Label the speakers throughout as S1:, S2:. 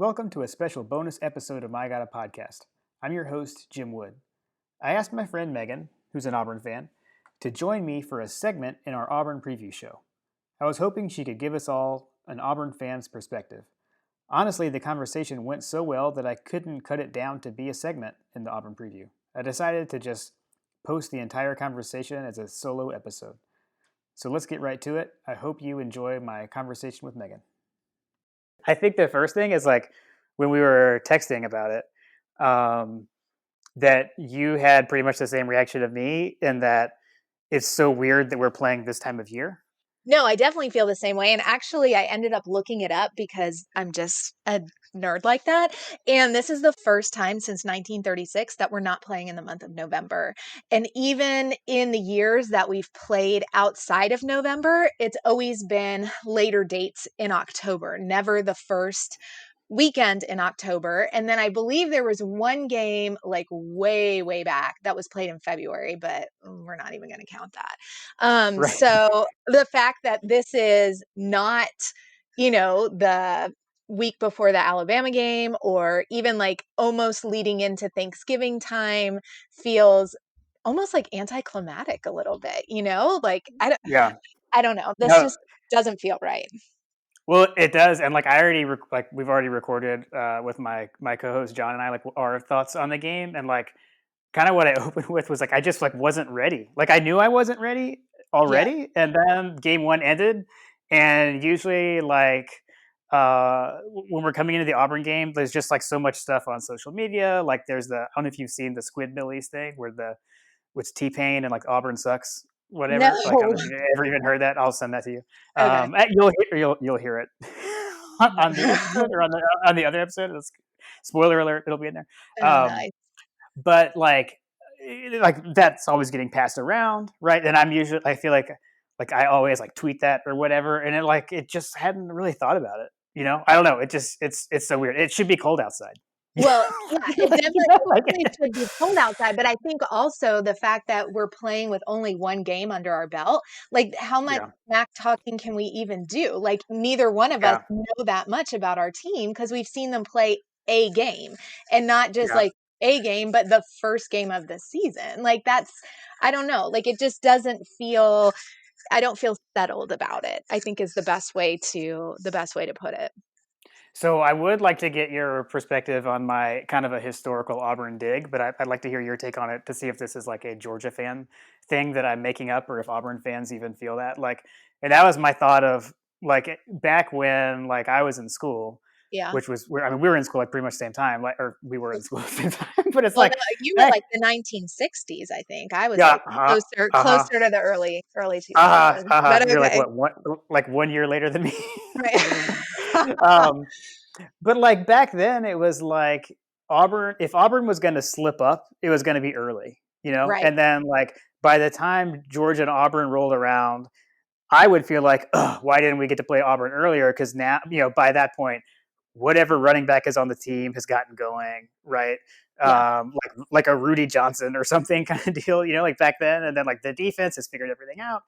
S1: Welcome to a special bonus episode of My Got a Podcast. I'm your host, Jim Wood. I asked my friend Megan, who's an Auburn fan, to join me for a segment in our Auburn preview show. I was hoping she could give us all an Auburn fan's perspective. Honestly, the conversation went so well that I couldn't cut it down to be a segment in the Auburn preview. I decided to just post the entire conversation as a solo episode. So let's get right to it. I hope you enjoy my conversation with Megan. I think the first thing is like when we were texting about it, that you had pretty much the same reaction of me in that it's so weird that we're playing this time of year.
S2: No, I definitely feel the same way. And actually, I ended up looking it up because I'm just a nerd like that. And this is the first time since 1936 that we're not playing in the month of November. And even in the years that we've played outside of November, it's always been later dates in October, never the first weekend in October. And then I believe there was one game like way back that was played in February, but we're not even going to count that.
S1: Right.
S2: So the fact that this is not, the week before the Alabama game or even like almost leading into Thanksgiving time feels almost like anticlimactic a little bit, like
S1: Yeah.
S2: I don't know. This
S1: No.
S2: just doesn't feel right.
S1: Well, it does, and like I already we've already recorded with my co-host John and I like our thoughts on the game, and like kind of what I opened with was like I just like wasn't ready. Like I knew I wasn't ready
S2: Yeah.
S1: already, and then game one ended, and usually like when we're coming into the Auburn game, there's just like so much stuff on social media. Like there's I don't know if you've seen the Squidbillies thing where with T-Pain and like Auburn sucks, whatever. Like I don't
S2: No.
S1: know if you ever even heard that. I'll send that to you.
S2: Okay.
S1: You'll hear it on the episode or on the other episode. Spoiler alert, it'll be in there.
S2: Oh,
S1: Um,
S2: nice.
S1: but like that's always getting passed around, right? And I feel like I always like tweet that or whatever, and it just hadn't really thought about it. I don't know. It's so weird. It should be cold outside.
S2: Well, yeah, it
S1: Like,
S2: definitely should be cold outside, but I think also the fact that we're playing with only one game under our belt, like how much
S1: yeah,
S2: smack talking can we even do? Like neither one of us
S1: yeah,
S2: know that much about our team because we've seen them play a game and not just
S1: yeah.
S2: like a game, but the first game of the season. Like I don't know, like it just doesn't feel, I don't feel settled about it, I think is the best way to put it.
S1: So I would like to get your perspective on my kind of a historical Auburn dig, but I'd like to hear your take on it to see if this is like a Georgia fan thing that I'm making up, or if Auburn fans even feel that. Like, and that was my thought of like back when like I was in school,
S2: Yeah.
S1: which was where I mean we were in school like pretty much the same time, like or we were in school at the same time. But it's
S2: Well, no,
S1: like
S2: you were
S1: back,
S2: like the 1960s, I think. I was
S1: yeah,
S2: like closer to the early 2000s.
S1: uh-huh.
S2: But
S1: You're like
S2: okay.
S1: what one like 1 year later than me.
S2: Right.
S1: um, But like back then, it was like Auburn. If Auburn was going to slip up, it was going to be early,
S2: Right.
S1: And then like by the time Georgia and Auburn rolled around, I would feel like, oh, why didn't we get to play Auburn earlier? Because now, by that point, whatever running back is on the team has gotten going, right?
S2: Yeah.
S1: Like a Rudy Johnson or something kind of deal, like back then. And then like the defense has figured everything out.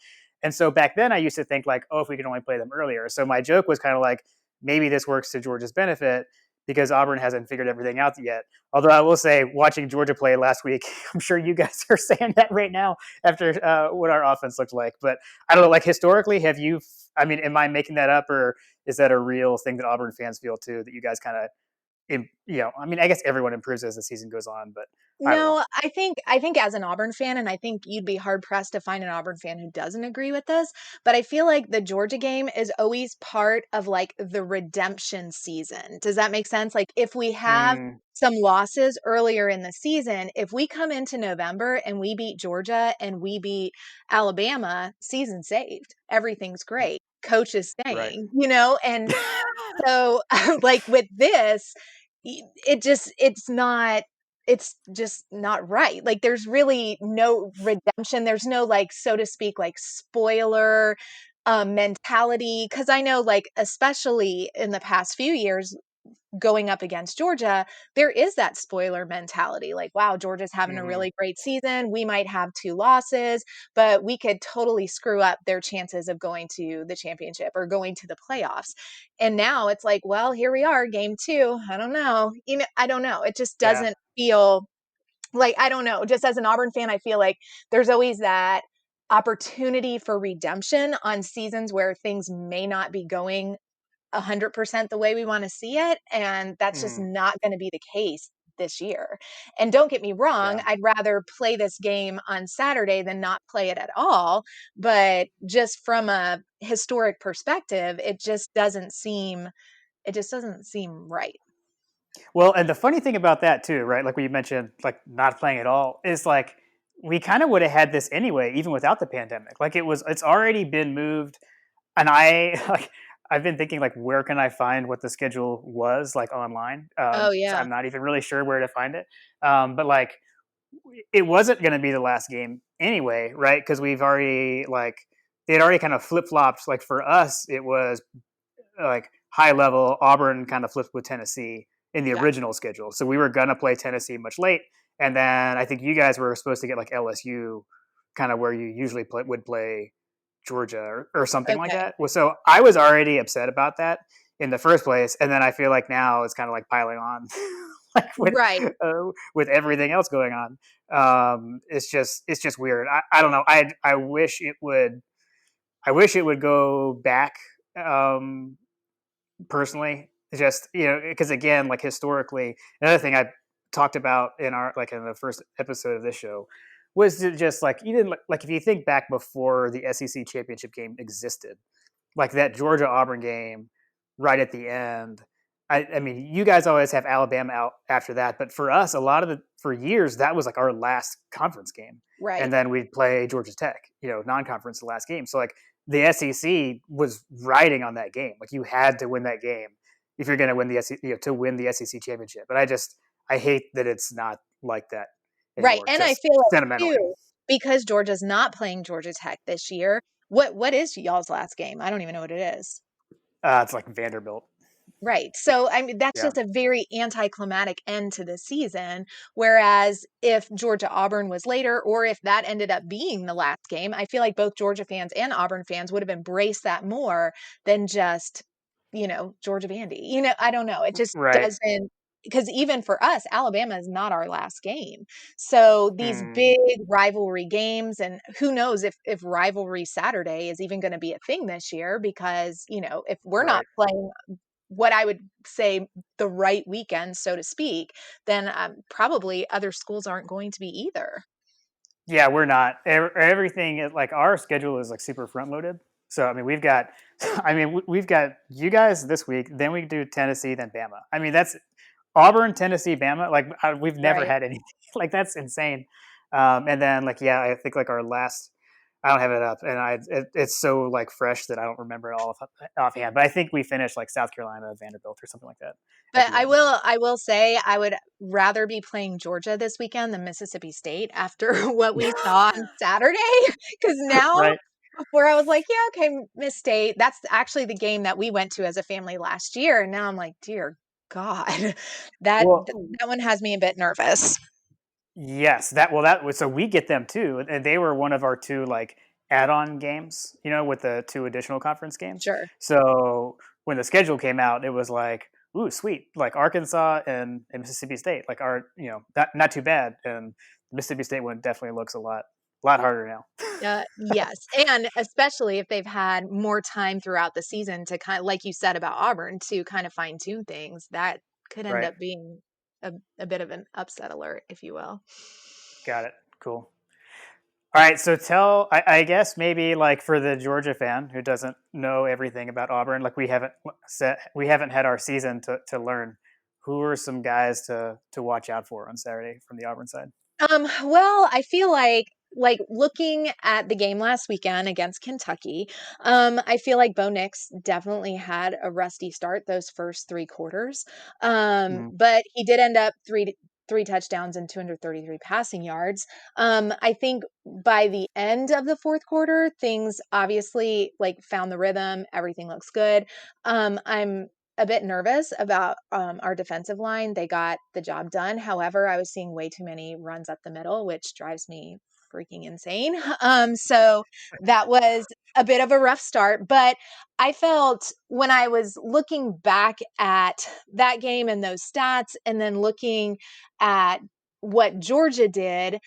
S1: And so back then, I used to think like, oh, if we could only play them earlier. So my joke was kind of like, maybe this works to Georgia's benefit because Auburn hasn't figured everything out yet. Although I will say, watching Georgia play last week, I'm sure you guys are saying that right now after what our offense looked like. But I don't know, like historically, I mean, am I making that up, or is that a real thing that Auburn fans feel too, that you guys kind of, I mean, I guess everyone improves as the season goes on, but I don't know.
S2: No, I think as an Auburn fan, and I think you'd be hard pressed to find an Auburn fan who doesn't agree with this, but I feel like the Georgia game is always part of like the redemption season. Does that make sense? Like if we have
S1: Mm,
S2: some losses earlier in the season, if we come into November and we beat Georgia and we beat Alabama, season saved. Everything's great. Coach is
S1: right.
S2: staying, and so like with this, it's just not right. Like there's really no redemption. There's no like, so to speak, like spoiler mentality. Cause I know like, especially in the past few years, going up against Georgia, there is that spoiler mentality. Like, wow, Georgia's having a
S1: Mhm.
S2: really great season. We might have 2 losses, but we could totally screw up their chances of going to the championship or going to the playoffs. And now it's like, well, here we are, game 2. I don't know. I don't know. It just
S1: Yeah.
S2: doesn't feel like, I don't know. Just as an Auburn fan, I feel like there's always that opportunity for redemption on seasons where things may not be going 100% the way we want to see it. And that's just
S1: Mhm.
S2: not going to be the case this year. And don't get me wrong,
S1: Yeah.
S2: I'd rather play this game on Saturday than not play it at all. But just from a historic perspective, it just doesn't seem right.
S1: Well, and the funny thing about that too, right? Like we mentioned, like not playing at all, is like we kind of would have had this anyway, even without the pandemic. Like it's already been moved, and I like, I've been thinking like, where can I find what the schedule was like online?
S2: Oh,
S1: 'Cause
S2: yeah.
S1: I'm not even really sure where to find it. But like, it wasn't going to be the last game anyway, right? Because we've already like they had already kind of flip flopped. Like for us, it was like high level. Auburn kind of flipped with Tennessee in the
S2: Yeah.
S1: original schedule, so we were gonna play Tennessee much late, and then I think you guys were supposed to get like LSU, kind of where you usually would play Georgia or something like
S2: Okay.
S1: that. Well, so I was already upset about that in the first place, and then I feel like now it's kind of like piling on, like
S2: Right.
S1: with everything else going on. It's just weird. I don't know. I wish it would. I wish it would go back. Um, Personally, just because again, like historically, another thing I talked about in our like in the first episode of this show was to just like even like if you think back before the SEC championship game existed, like that Georgia Auburn game right at the end. I mean, you guys always have Alabama out after that, but for us, a lot of the for years that was like our last conference game, and
S2: Right.
S1: then we'd play Georgia Tech, non-conference the last game. So like the SEC was riding on that game. Like you had to win that game if you're going to win the SEC, to win the SEC championship. But I hate that it's not like that
S2: Right.
S1: anymore,
S2: And I
S1: just
S2: feel like
S1: sentimentally.
S2: too, because Georgia's not playing Georgia Tech this year, what is y'all's last game? I don't even know what it is.
S1: It's like Vanderbilt.
S2: Right. So, I mean, that's
S1: Yeah.
S2: just a very anticlimactic end to the season. Whereas if Georgia Auburn was later, or if that ended up being the last game, I feel like both Georgia fans and Auburn fans would have embraced that more than just, Georgia Vandy. I don't know. It just
S1: Right.
S2: doesn't, because even for us, Alabama is not our last game. So these
S1: Mm,
S2: big rivalry games, and who knows if rivalry Saturday is even going to be a thing this year, because, if we're not
S1: right.
S2: playing what I would say the right weekend, so to speak, then probably other schools aren't going to be either.
S1: Yeah, we're not. Everything is like our schedule is like super front loaded. So I mean, we've got, I mean, we've got you guys this week. Then we do Tennessee, then Bama. I mean, that's Auburn, Tennessee, Bama. Like we've never
S2: Right.
S1: had anything like that's insane. And then like yeah, I think like our last. I don't have it up, and it's so like fresh that I don't remember it all offhand. But I think we finished like South Carolina, Vanderbilt, or something like that at
S2: But
S1: the
S2: I
S1: end.
S2: will I will say I would rather be playing Georgia this weekend than Mississippi State after what we saw on Saturday. Because now,
S1: Right.
S2: before I was like, yeah, okay, Miss State. That's actually the game that we went to as a family last year. And now I'm like, dear God, that
S1: Well,
S2: that one has me a bit nervous.
S1: yes, that was so we get them too, and they were one of our two like add-on games, with the two additional conference games.
S2: Sure.
S1: So when the schedule came out, it was like, ooh, sweet, like Arkansas and Mississippi State, like our, not too bad, and the Mississippi State one definitely looks a lot harder now.
S2: Yes, and especially if they've had more time throughout the season to kind of, like you said about Auburn, to kind of fine tune things, that could end
S1: Right,
S2: up being a, a bit of an upset alert, if you will.
S1: got it, cool. All right, so I guess maybe like for the Georgia fan who doesn't know everything about Auburn, like we haven't had our season to learn. Who are some guys to watch out for on Saturday from the Auburn side?
S2: Well, I feel like looking at the game last weekend against Kentucky, I feel like Bo Nix definitely had a rusty start those first 3 quarters.
S1: Mm,
S2: But he did end up three touchdowns and 233 passing yards. I think by the end of the fourth quarter, things obviously like found the rhythm. Everything looks good. I'm a bit nervous about our defensive line. They got the job done. However, I was seeing way too many runs up the middle, which drives me freaking insane. So that was a bit of a rough start. But I felt when I was looking back at that game and those stats, and then looking at what Georgia did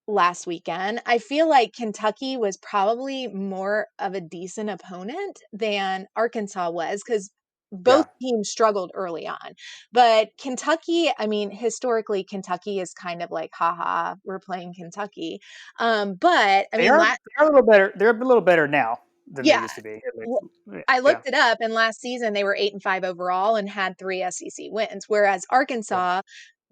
S2: last weekend, I feel like Kentucky was probably more of a decent opponent than Arkansas was, because both
S1: Yeah.
S2: teams struggled early on. But Kentucky, I mean, historically, Kentucky is kind of like, haha, we're playing Kentucky. But I
S1: They
S2: mean,
S1: are they are a little better. They're a little better now than they
S2: yeah,
S1: used to be. At
S2: w-
S1: least.
S2: I
S1: Yeah.
S2: looked it up, and last season they were 8-5 overall and had 3 SEC wins, whereas
S1: Yeah.
S2: Arkansas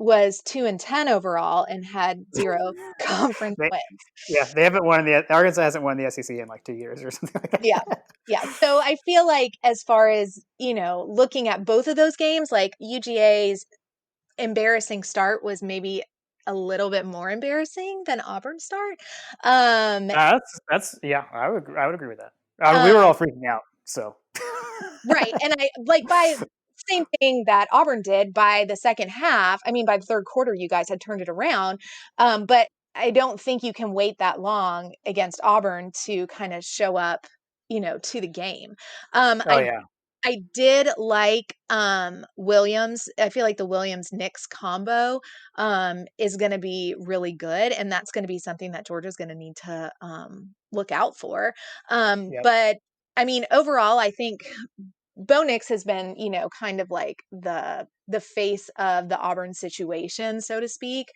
S2: was 2-10 overall and had 0 conference
S1: They,
S2: wins.
S1: yeah, they haven't won the Arkansas hasn't won the SEC in like 2 years or something like
S2: Yeah.
S1: that.
S2: Yeah. So I feel like, as far as, looking at both of those games, like UGA's embarrassing start was maybe a little bit more embarrassing than Auburn's start. Um,
S1: That's yeah. I would agree with that. We were
S2: um,
S1: all freaking out. So
S2: right. And I like, by same thing that Auburn did by the second half. I mean, by the third quarter, you guys had turned it around. But I don't think you can wait that long against Auburn to kind of show up, to the game. Um,
S1: oh
S2: I
S1: yeah,
S2: I did like Williams. I feel like the Williams Knicks combo is going to be really good, and that's going to be something that Georgia's going to need to look out for.
S1: yep,
S2: But I mean, overall, I think Bo Nix has been, kind of like the face of the Auburn situation, so to speak,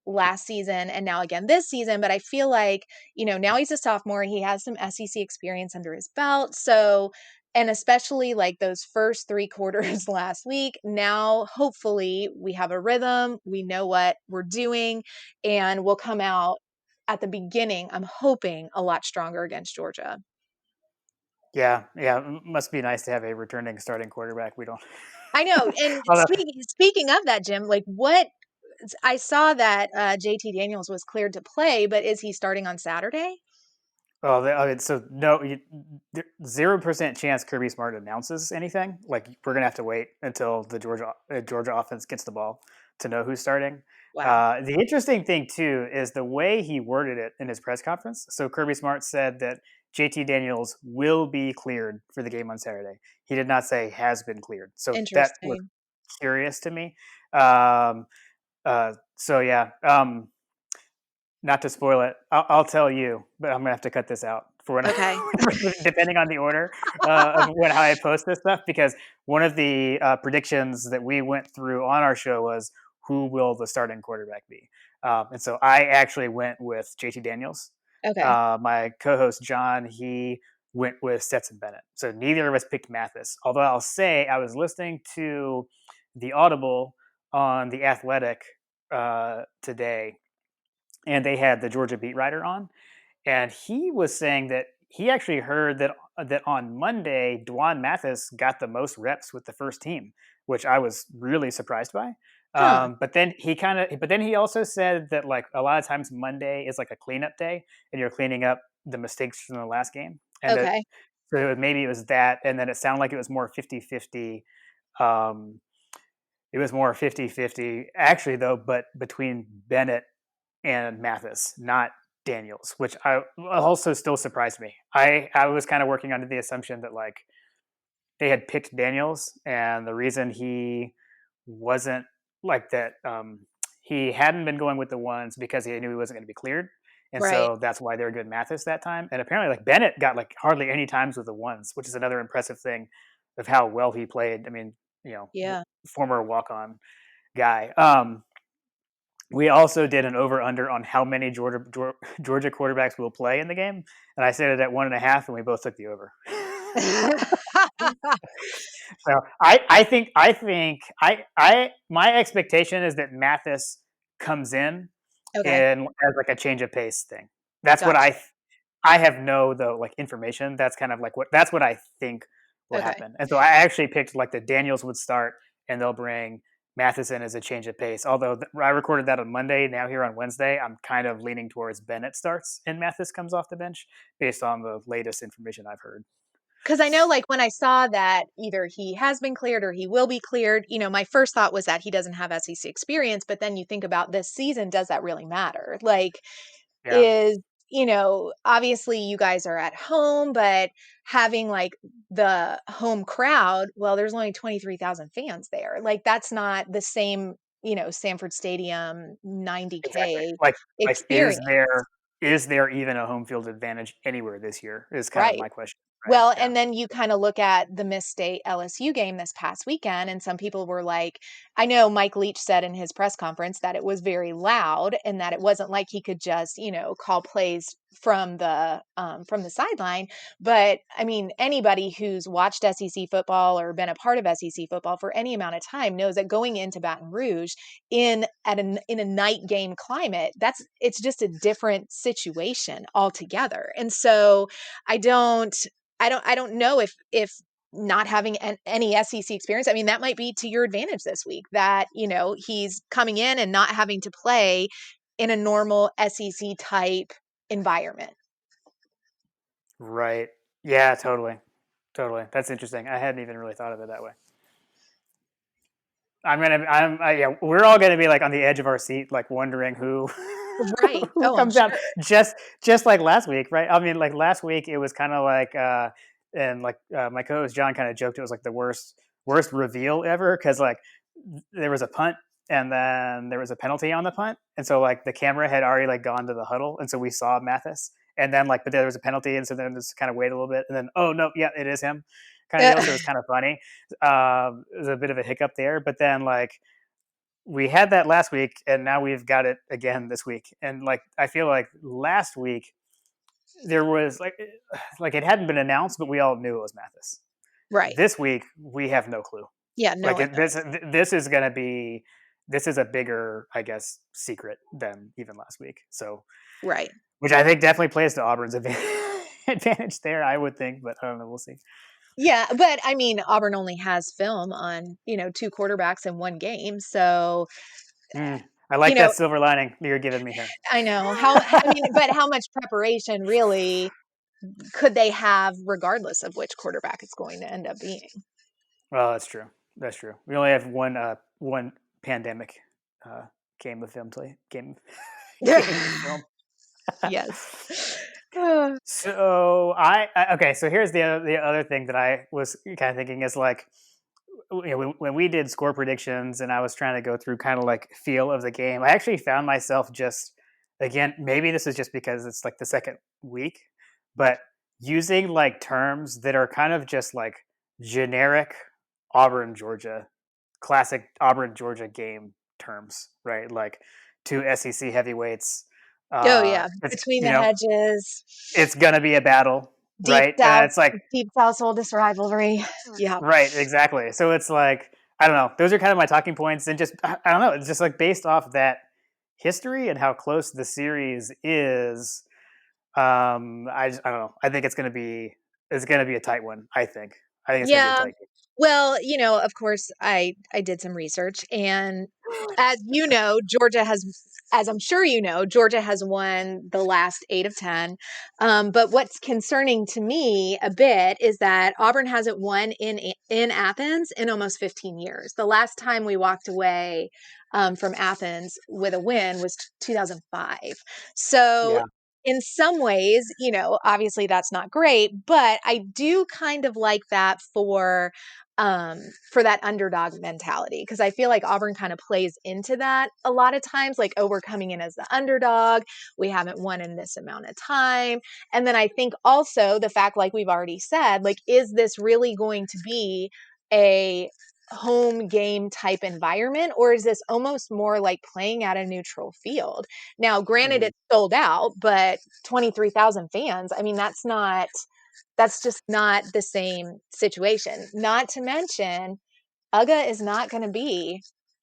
S2: last season and now again this season. But I feel like, now he's a sophomore, he has some SEC experience under his belt. So, and especially like those first 3 quarters last week, now hopefully we have a rhythm, we know what we're doing, and we'll come out at the beginning, I'm hoping, a lot stronger against Georgia.
S1: yeah. Must be nice to have a returning starting quarterback. We don't.
S2: I know. And
S1: Although,
S2: speaking of that, Jim, like, what I saw that JT Daniels was cleared to play, but is he starting on Saturday?
S1: oh, I mean, so no, 0% chance Kirby Smart announces anything. Like we're gonna have to wait until the Georgia offense gets the ball to know who's starting.
S2: Wow.
S1: The interesting thing too is the way he worded it in his press conference. So Kirby Smart said that JT Daniels will be cleared for the game on Saturday. He did not say has been cleared. So that was
S2: Interesting.
S1: curious to me. Um, so yeah. Not to spoil it, I'll tell you, but I'm gonna have to cut this out for when,
S2: Okay.
S1: depending on the order of how I post this stuff. Because one of the predictions that we went through on our show was who will the starting quarterback be, and so I actually went with JT Daniels.
S2: Okay.
S1: My co-host John, he went with Stetson Bennett. So neither of us picked Mathis. Although I'll say I was listening to the Audible on the Athletic today, and they had the Georgia beat writer on, and he was saying that he actually heard that on Monday, Dwan Mathis got the most reps with the first team, which I was really surprised by.
S2: Huh.
S1: But then he also said that like a lot of times Monday is like a cleanup day, and you're cleaning up the mistakes from the last game, and that
S2: Okay.
S1: so maybe it was that, and then it sounded like it was more 50-50. Um, it was more 50-50 actually though, but between Bennett and Mathis, not Daniels, which I also still surprised me. I was kind of working under the assumption that like they had picked Daniels, and the reason he wasn't like that, he hadn't been going with the ones because he knew he wasn't going to be cleared, and
S2: Right.
S1: so that's why they were doing Mathis that time. And apparently, like Bennett got like hardly any times with the ones, which is another impressive thing of how well he played. I mean,
S2: Yeah.
S1: former walk on guy. We also did an over under on how many Georgia quarterbacks will play in the game, and I said it at 1.5, and we both took the over. So I think my expectation is that Mathis comes in
S2: Okay.
S1: and as like a change of pace thing. That's what
S2: Gotcha.
S1: I have no though like information. That's kind of like that's what I think will
S2: Okay.
S1: happen. And so I actually picked like the Daniels would start and they'll bring Matheson as a change of pace. Although I recorded that on Monday, now here on Wednesday, I'm kind of leaning towards Bennett starts and Mathis comes off the bench based on the latest information I've heard.
S2: Because I know, like, when I saw that either he has been cleared or he will be cleared, my first thought was that he doesn't have SEC experience. But then you think about this season, does that really matter? Like,
S1: Yeah,
S2: is, obviously you guys are at home, but having like the home crowd, well, there's only 23,000 fans there. Like, that's not the same, Sanford Stadium
S1: exactly.
S2: 90K
S1: Like
S2: experience.
S1: is there even a home field advantage anywhere this year? Is kind of
S2: Right.
S1: my question, right?
S2: Well,
S1: Yeah.
S2: and then you kind of look at the Miss State LSU game this past weekend, and some people were like, I know Mike Leach said in his press conference that it was very loud and that it wasn't like he could just, call plays from the sideline. But I mean, anybody who's watched SEC football or been a part of SEC football for any amount of time knows that going into Baton Rouge in a night game climate, it's just a different situation altogether. And so I don't I don't know if not having any SEC experience, I mean, that might be to your advantage this week, that, he's coming in and not having to play in a normal SEC type environment.
S1: Right. Yeah, totally. Totally. That's interesting. I hadn't even really thought of it that way. Yeah, we're all gonna be like on the edge of our seat, like wondering who
S2: Right.
S1: who
S2: Oh, I'm
S1: comes out.
S2: sure.
S1: Just like last week, right? I mean, like last week it was kind of like, and like my co-host John kind of joked it was like the worst reveal ever because like there was a punt and then there was a penalty on the punt, and so like the camera had already like gone to the huddle, and so we saw Mathis, and then like but there was a penalty, and so then just kind of wait a little bit, and then oh no, yeah, it is him, kind of deal. So it was kind of funny. It was a bit of a hiccup there, but then like we had that last week, and now we've got it again this week. And like I feel like last week there was like it hadn't been announced, but we all knew it was Mathis.
S2: Right.
S1: This week we have no clue.
S2: Yeah, no
S1: Like
S2: one knows.
S1: this is gonna be this is a bigger, I guess, secret than even last week. So,
S2: Right.
S1: which I think definitely plays to Auburn's advantage there. I would think, but I don't know. We'll see.
S2: Yeah, but I mean, Auburn only has film on, two quarterbacks in one game. So,
S1: I
S2: you
S1: like
S2: know,
S1: that silver lining you're giving me here.
S2: I know I mean, but how much preparation really could they have regardless of which quarterback it's going to end up being?
S1: Well, that's true. That's true. We only have one pandemic uh, game of film play game game of film.
S2: Yes. Uh,
S1: So okay. So here's the other thing that I was kind of thinking is like when we did score predictions and I was trying to go through kind of like feel of the game, I actually found myself just again maybe this is just because it's like the second week, but using like terms that are kind of just like generic Auburn Georgia classic Auburn Georgia game terms, right? Like two SEC heavyweights.
S2: oh yeah,
S1: It's
S2: between the hedges,
S1: it's gonna be a battle,
S2: deep
S1: right? And
S2: south,
S1: it's like
S2: deep south oldest rivalry. Yeah.
S1: right, exactly. So it's like I don't know. Those are kind of my talking points, and just I don't know. It's just like based off that history and how close the series is. I don't know. I think it's gonna be a tight one. I think it's gonna be a
S2: Yeah.
S1: tight game.
S2: Well, of course, I did some research, and Georgia has, as I'm sure Georgia has won the last 8 of 10. But what's concerning to me a bit is that Auburn hasn't won in Athens in almost 15 years. The last time we walked away from Athens with a win was 2005. So
S1: Yeah.
S2: in some ways, obviously that's not great, but I do kind of like that for that underdog mentality, because I feel like Auburn kind of plays into that a lot of times, like, oh, we're coming in as the underdog, we haven't won in this amount of time. And then I think also the fact, like we've already said, like, is this really going to be a home game type environment, or is this almost more like playing at a neutral field? Now, granted,
S1: Mhm.
S2: it's sold out, but 23,000 fans, I mean, that's just not the same situation. Not to mention, UGA is not going to be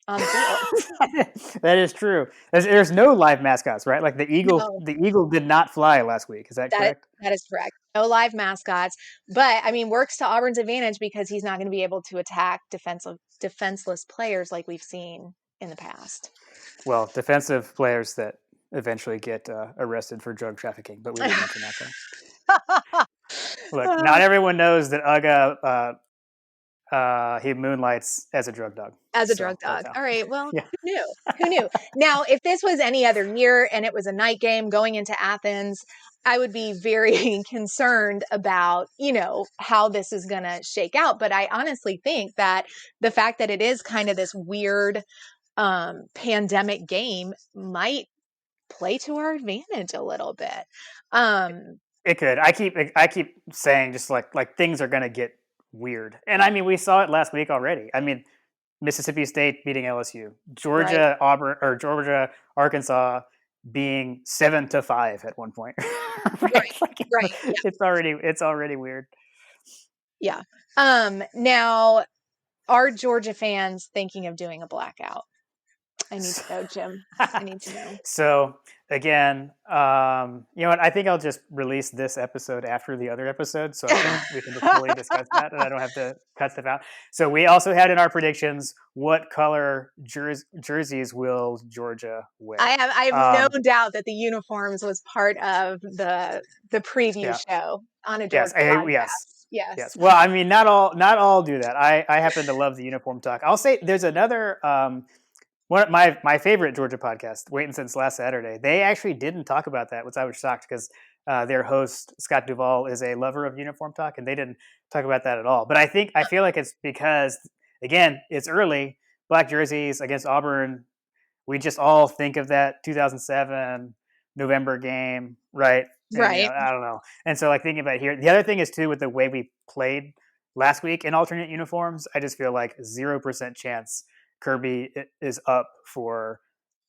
S2: on the field.
S1: That is true. There's no live mascots, right? Like
S2: No,
S1: the eagle did not fly last week. Is that
S2: that
S1: correct?
S2: that is correct. No live mascots, but I mean, works to Auburn's advantage because he's not going to be able to attack defenseless players like we've seen in the past.
S1: Well, defensive players that eventually get arrested for drug trafficking, but we won't mention that there. Look, not everyone knows that Uga he moonlights as a drug dog.
S2: As a
S1: So
S2: drug
S1: there you
S2: dog.
S1: go.
S2: All right. Well,
S1: Yeah.
S2: who knew? Who knew? Now, if this was any other year and it was a night game going into Athens, I would be very concerned about, how this is going to shake out. But I honestly think that the fact that it is kind of this weird pandemic game might play to our advantage a little bit.
S1: It could. I keep saying just like things are gonna get weird, and I mean we saw it last week already. I mean Mississippi State beating LSU,
S2: Right.
S1: Georgia Auburn or Georgia Arkansas being 7-5 at one point. Right?
S2: Right.
S1: Like
S2: Right. Yeah.
S1: it's already weird.
S2: Yeah. Now, are Georgia fans thinking of doing a blackout? I need to know, Jim. I need to know.
S1: So again, you know what? I think I'll just release this episode after the other episode, so we can just fully discuss that, and I don't have to cut stuff out. So we also had in our predictions what color jerseys will Georgia wear.
S2: I have no
S1: Um,
S2: doubt that the uniforms was part of the preview
S1: yeah.
S2: show on a
S1: Yes.
S2: Georgia
S1: Yes.
S2: podcast. Yes.
S1: Yes. Well, I mean, not all do that. I happen to love the uniform talk. I'll say there's another one of my favorite Georgia podcast, Waiting Since Last Saturday. They actually didn't talk about that, which I was shocked because their host Scott Duvall is a lover of uniform talk, and they didn't talk about that at all. But I feel like it's because again, it's early. Black jerseys against Auburn. We just all think of that 2007 November game, right? And
S2: Right.
S1: I don't know. And so like thinking about it here, the other thing is too with the way we played last week in alternate uniforms. I just feel like 0% chance Kirby is up for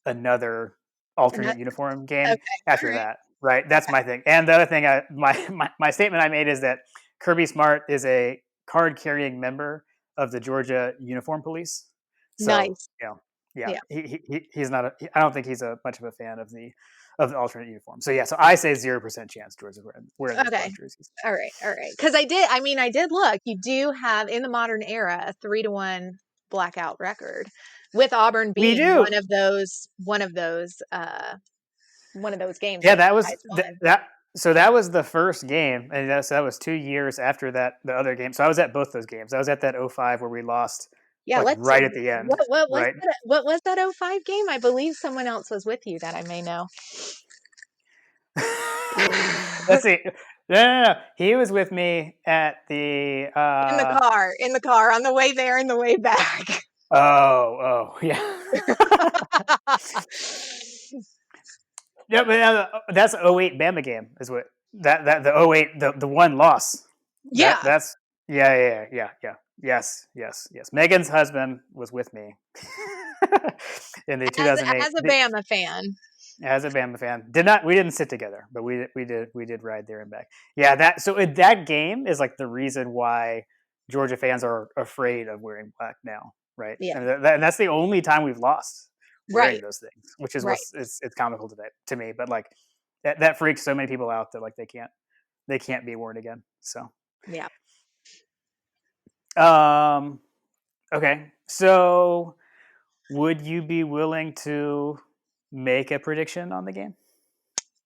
S1: another
S2: Not-
S1: alternate uniform game
S2: okay. All
S1: after
S2: right.
S1: that, right? That's my thing. And the other thing, my statement I made is that Kirby Smart is a card carrying member of the Georgia Uniform Police. So
S2: Nice.
S1: yeah,
S2: Yeah.
S1: he's not. I don't think he's a much of a fan of the alternate uniform. So yeah, so I say 0% chance Georgia's wearing those
S2: Okay.
S1: black jerseys.
S2: All right. All right. Because I did look. You do have in the modern era a 3-1 blackout record, with Auburn
S1: We
S2: being
S1: do.
S2: one of those games
S1: Yeah,
S2: that
S1: that
S2: you
S1: was
S2: guys won.
S1: that. So that was the first game, and that was 2 years after that the other game. So I was at both those games. I was at that 05 where we lost
S2: Yeah,
S1: like
S2: let's.
S1: right at the end, right?
S2: What was that 05 game? I believe someone else was with you that I may know.
S1: Let's see. No. He was with me at the.
S2: In the car, on the way there and the way back.
S1: Yeah. Yeah, but that's 08 Bama game is what that the 08 the one loss.
S2: Yeah,
S1: That's yeah. Yes. Megan's husband was with me in the
S2: as
S1: 2008
S2: a Bama fan.
S1: as a Bama fan. We didn't sit together, but we did ride there and back. Yeah, that game is like the reason why Georgia fans are afraid of wearing black now, right?
S2: Yeah,
S1: And that's the only time we've lost wearing
S2: right,
S1: those things, which is
S2: right.
S1: it's comical to me. But like that freaks so many people out that like they can't be worn again. So
S2: Yeah,
S1: um, okay, so would you be willing to make a prediction on the game,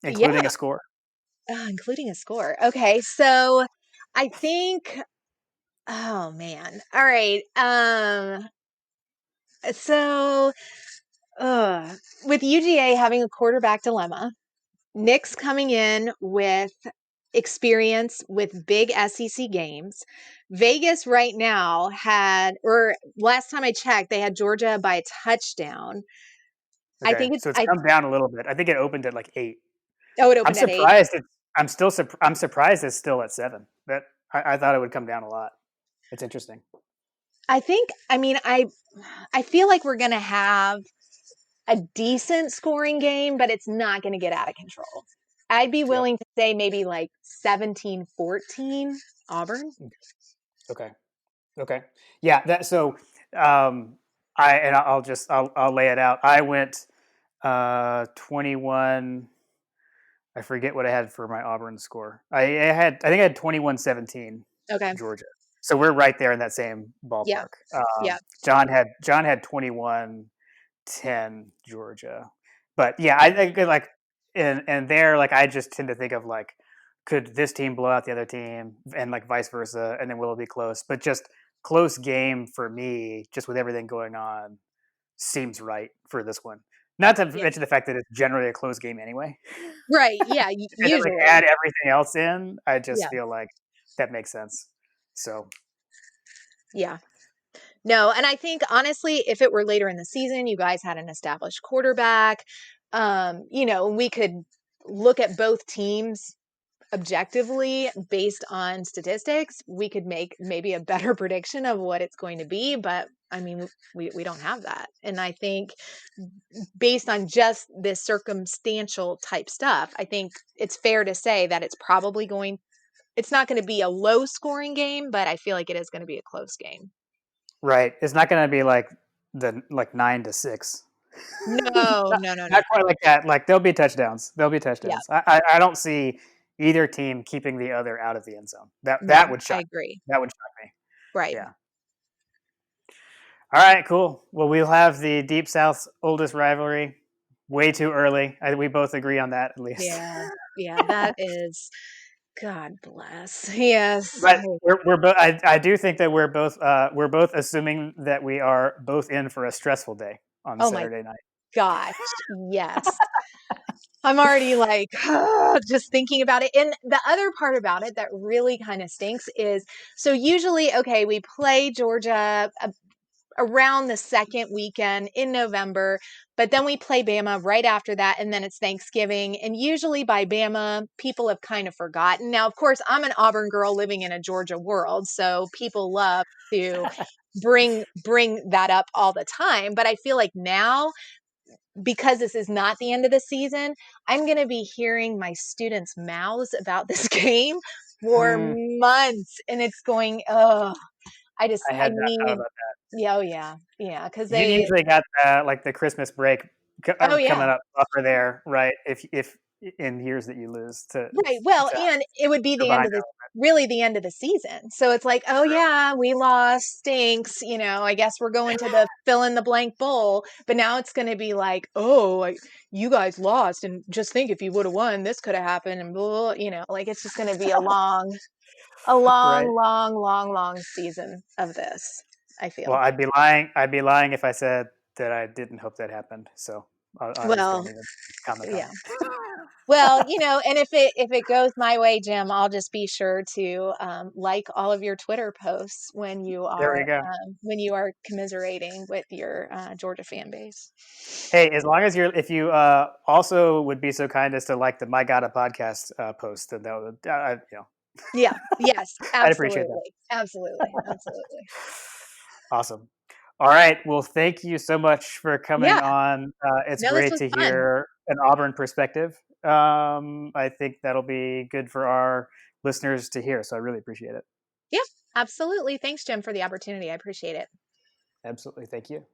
S1: including
S2: yeah.
S1: a score?
S2: Including a score. Okay, so I think. Oh man. All right. So, with UGA having a quarterback dilemma, Nick's coming in with experience with big SEC games. Vegas right now or last time I checked, they had Georgia by a touchdown. I
S1: Okay,
S2: think
S1: so it's come down a little bit. I think it opened at like 8.
S2: it
S1: I'm
S2: opened at 8.
S1: surprised. I'm surprised it's still at 7. That I thought it would come down a lot. It's interesting.
S2: I feel like we're going to have a decent scoring game, but it's not going to get out of control. I'd be
S1: Yep.
S2: willing to say maybe like 17-14 Auburn.
S1: Okay. Okay. Yeah. Um, I'll lay it out. I went 21. I forget what I had for my Auburn score. I think I had 21-17
S2: Okay.
S1: Georgia. So we're right there in that same
S2: Yeah.
S1: ballpark.
S2: Yeah.
S1: John had 21-10 Georgia. But yeah, I think like and there like I just tend to think of like could this team blow out the other team and like vice versa, and then will it be close? But just close game for me, just with everything going on, seems right for this one. Not to
S2: Yeah.
S1: mention the fact that it's generally a close game anyway.
S2: Right. Yeah.
S1: And then like
S2: Usually.
S1: add everything else in, I just
S2: Yeah.
S1: feel like that makes sense. So
S2: Yeah. No, and I think honestly, if it were later in the season, you guys had an established quarterback, we could look at both teams objectively based on statistics, we could make maybe a better prediction of what it's going to be. But I mean, we don't have that. And I think based on just this circumstantial type stuff, I think it's fair to say that it's not going to be a low scoring game, but I feel like it is going to be a close game.
S1: right, it's not going to be like the like 9-6.
S2: No, no, no, no.
S1: Not quite like that. Like there'll be touchdowns. There'll be
S2: Yeah,
S1: touchdowns. I don't see either team keeping the other out of the end zone. That
S2: no,
S1: would
S2: I
S1: shock.
S2: agree.
S1: That would shock me.
S2: Right.
S1: Yeah. All right. Cool. Well, we'll have the Deep South's oldest rivalry. Way too early. We both agree on that, at least.
S2: Yeah. Yeah, that is God bless. Yes.
S1: But we're both. I do think that we're both assuming that we are both in for a stressful day on
S2: Oh my
S1: Saturday night.
S2: gosh. Yes. I'm already like just thinking about it. And the other part about it that really kind of stinks is so usually, okay, we play Georgia around the second weekend in November, but then we play Bama right after that, and then it's Thanksgiving. And usually by Bama, people have kind of forgotten. Now, of course, I'm an Auburn girl living in a Georgia world, so people love to bring that up all the time. But I feel like now, because this is not the end of the season, I'm going to be hearing my students' mouths about this game for
S1: Mm,
S2: months, and it's going, oh,
S1: I
S2: I
S1: had not thought
S2: need
S1: about that.
S2: yeah, oh yeah. Yeah, because
S1: You
S2: they
S1: usually got like the Christmas break
S2: oh
S1: coming
S2: yeah.
S1: up buffer there, right? If in years that you lose
S2: Right, well,
S1: to
S2: and it would be
S1: go
S2: the end
S1: behind
S2: of the really the end of the season. So it's like, "Oh yeah, we lost, stinks, I guess we're going to the fill in the blank bowl." But now it's gonna be like, "Oh, you guys lost, and just think if you woulda won, this coulda happened," and blah, like it's just gonna be a long,
S1: right?
S2: long, long, long season of this, I
S1: Well,
S2: feel.
S1: I'd be lying if I said that I didn't hope that happened. So I just
S2: Well,
S1: don't even comment on
S2: yeah.
S1: it.
S2: Well, and if it goes my way, Jim, I'll just be sure to like all of your Twitter posts
S1: There we go.
S2: when you are commiserating with your Georgia fan base.
S1: Hey, as long as if you also would be so kind as to like the My God a podcast post, then that would,
S2: Yeah. Yes.
S1: I'd appreciate that.
S2: Absolutely. Absolutely. Absolutely.
S1: Awesome. All right. Well, thank you so much for coming
S2: Yeah.
S1: on. It's
S2: No, this
S1: great
S2: was
S1: to
S2: fun.
S1: hear an Auburn perspective. I think that'll be good for our listeners to hear. So I really appreciate it.
S2: Yeah. Absolutely. Thanks, Jim, for the opportunity. I appreciate it.
S1: Absolutely. Thank you.